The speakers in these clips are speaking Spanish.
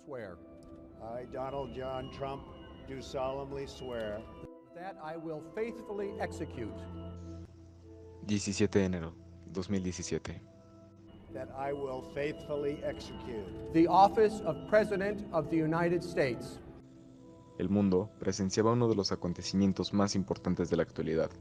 swear I, Donald John Trump, do solemnly swear that I will faithfully execute 17 de enero 2017. that I will faithfully execute the office of President of the United States El mundo presenciaba uno de los acontecimientos más importantes de la actualidad.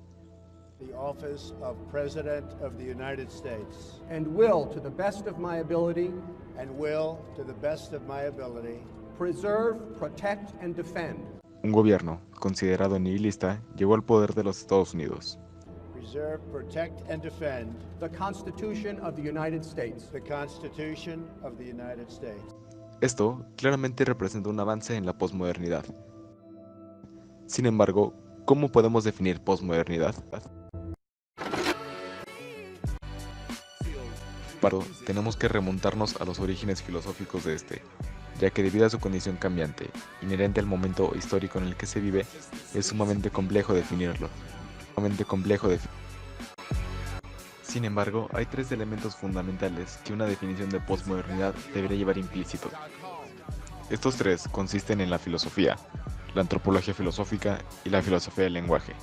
the office of President of the United States and will, to the best of my ability, and will, to the best of my ability, preserve, protect, and defend Un gobierno, considerado nihilista, llegó al poder de los Estados Unidos. preserve, protect, and defend the Constitution of the United States the Constitution of the United States. Esto claramente representa un avance en la posmodernidad. Sin embargo, ¿cómo podemos definir posmodernidad? Tenemos que remontarnos a los orígenes filosóficos de este, ya que debido a su condición cambiante, inherente al momento histórico en el que se vive, es sumamente complejo definirlo. Sin embargo, hay tres elementos fundamentales que una definición de posmodernidad debería llevar implícito. Estos tres consisten en la filosofía, la antropología filosófica y la filosofía del lenguaje.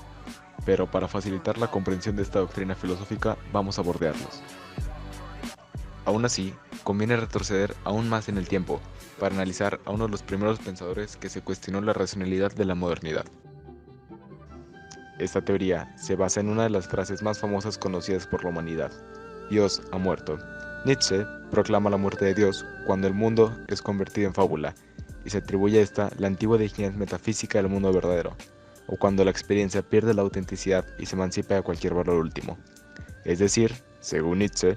Pero para facilitar la comprensión de esta doctrina filosófica, vamos a bordearlos. Aún así, conviene retroceder aún más en el tiempo para analizar a uno de los primeros pensadores que se cuestionó la racionalidad de la modernidad. Esta teoría se basa en una de las frases más famosas conocidas por la humanidad: Dios ha muerto. Nietzsche proclama la muerte de Dios cuando el mundo es convertido en fábula y se atribuye a esta la antigua dignidad metafísica del mundo verdadero, o cuando la experiencia pierde la autenticidad y se emancipa de cualquier valor último. Es decir, según Nietzsche,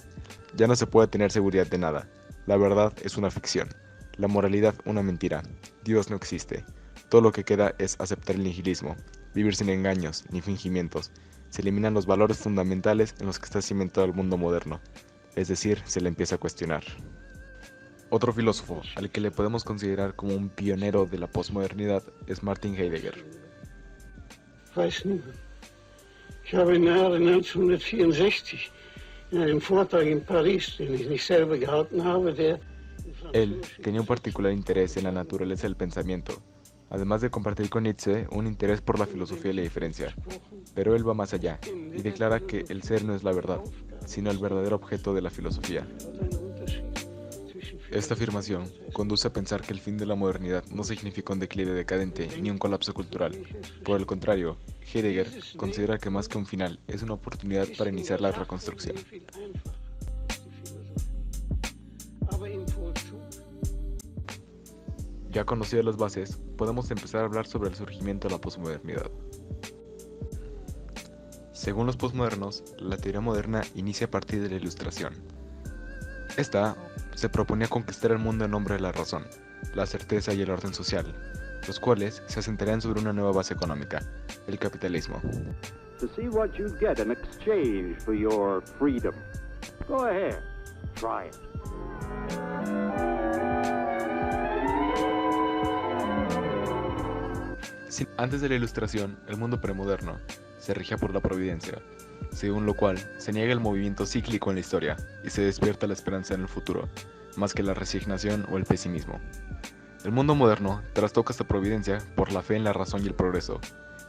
ya no se puede tener seguridad de nada. La verdad es una ficción, la moralidad una mentira, Dios no existe. Todo lo que queda es aceptar el nihilismo, vivir sin engaños ni fingimientos. Se eliminan los valores fundamentales en los que está cimentado el mundo moderno, es decir, se le empieza a cuestionar. Otro filósofo al que le podemos considerar como un pionero de la posmodernidad es Martin Heidegger. Weiß nicht. Ich habe im Jahre 1964 in einem Vortrag in Paris, den ich nicht selber gehalten habe, der Él tenía un particular interés en la naturaleza del pensamiento, además de compartir con Nietzsche un interés por la filosofía de la diferencia. Pero él va más allá y declara que el ser no es la verdad, sino el verdadero objeto de la filosofía. Esta afirmación conduce a pensar que el fin de la modernidad no significa un declive decadente ni un colapso cultural. Por el contrario, Heidegger considera que más que un final, es una oportunidad para iniciar la reconstrucción. Ya conocidas las bases, podemos empezar a hablar sobre el surgimiento de la posmodernidad. Según los posmodernos, la teoría moderna inicia a partir de la Ilustración. Esta se proponía conquistar el mundo en nombre de la razón, la certeza y el orden social, los cuales se asentarían sobre una nueva base económica, el capitalismo. To see what you get in exchange for your freedom. Go ahead, try it. Antes de la Ilustración, el mundo premoderno se regía por la providencia, según lo cual se niega el movimiento cíclico en la historia y se despierta la esperanza en el futuro, más que la resignación o el pesimismo. El mundo moderno trastoca esta providencia por la fe en la razón y el progreso,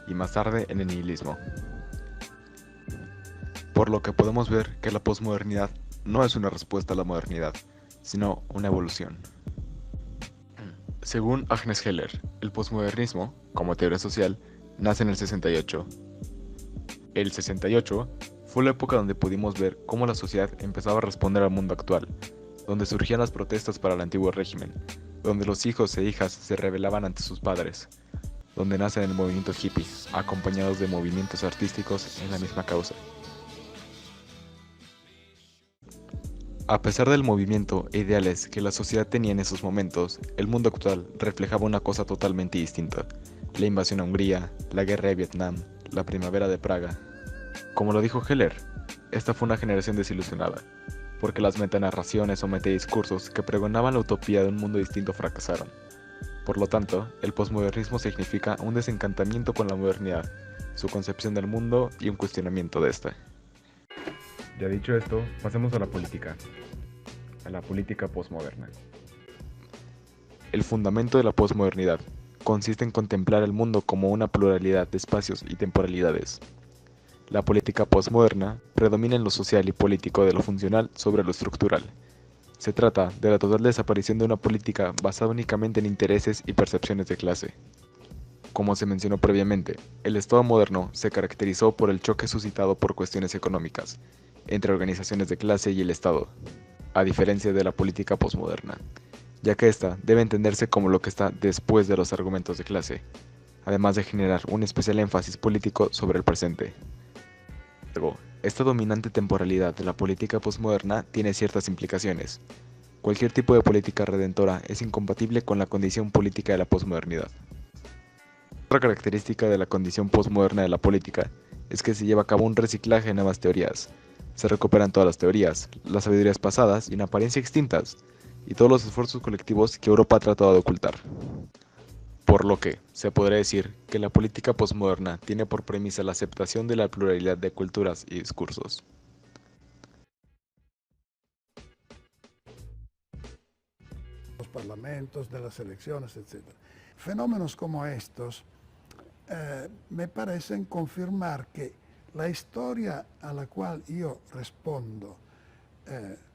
y más tarde en el nihilismo. Por lo que podemos ver que la posmodernidad no es una respuesta a la modernidad, sino una evolución. Según Agnes Heller, el posmodernismo, como teoría social, nace en el 68. El 68 fue la época donde pudimos ver cómo la sociedad empezaba a responder al mundo actual, donde surgían las protestas para el antiguo régimen, donde los hijos e hijas se rebelaban ante sus padres, donde nace el movimiento hippie, acompañados de movimientos artísticos en la misma causa. A pesar del movimiento e ideales que la sociedad tenía en esos momentos, el mundo actual reflejaba una cosa totalmente distinta: la invasión a Hungría, la guerra de Vietnam, la primavera de Praga. Como lo dijo Heller, esta fue una generación desilusionada, porque las metanarraciones o metadiscursos que pregonaban la utopía de un mundo distinto fracasaron. Por lo tanto, el posmodernismo significa un desencantamiento con la modernidad, su concepción del mundo y un cuestionamiento de esta. Ya dicho esto, pasemos a la política posmoderna. El fundamento de la posmodernidad consiste en contemplar el mundo como una pluralidad de espacios y temporalidades. La política posmoderna predomina en lo social y político de lo funcional sobre lo estructural. Se trata de la total desaparición de una política basada únicamente en intereses y percepciones de clase. Como se mencionó previamente, el Estado moderno se caracterizó por el choque suscitado por cuestiones económicas entre organizaciones de clase y el Estado, a diferencia de la política posmoderna, ya que ésta debe entenderse como lo que está después de los argumentos de clase, además de generar un especial énfasis político sobre el presente. Esta dominante temporalidad de la política posmoderna tiene ciertas implicaciones. Cualquier tipo de política redentora es incompatible con la condición política de la posmodernidad. Otra característica de la condición posmoderna de la política es que se lleva a cabo un reciclaje de nuevas teorías. Se recuperan todas las teorías, las sabidurías pasadas y en apariencia extintas, y todos los esfuerzos colectivos que Europa ha tratado de ocultar. Por lo que, se podría decir que la política posmoderna tiene por premisa la aceptación de la pluralidad de culturas y discursos. Los parlamentos, de las elecciones, etc. Fenómenos como estos me parecen confirmar que la historia a la cual yo respondo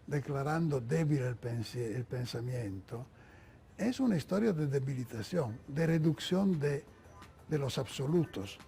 declarando débil el pensamiento es una historia de debilitación, de reducción de los absolutos.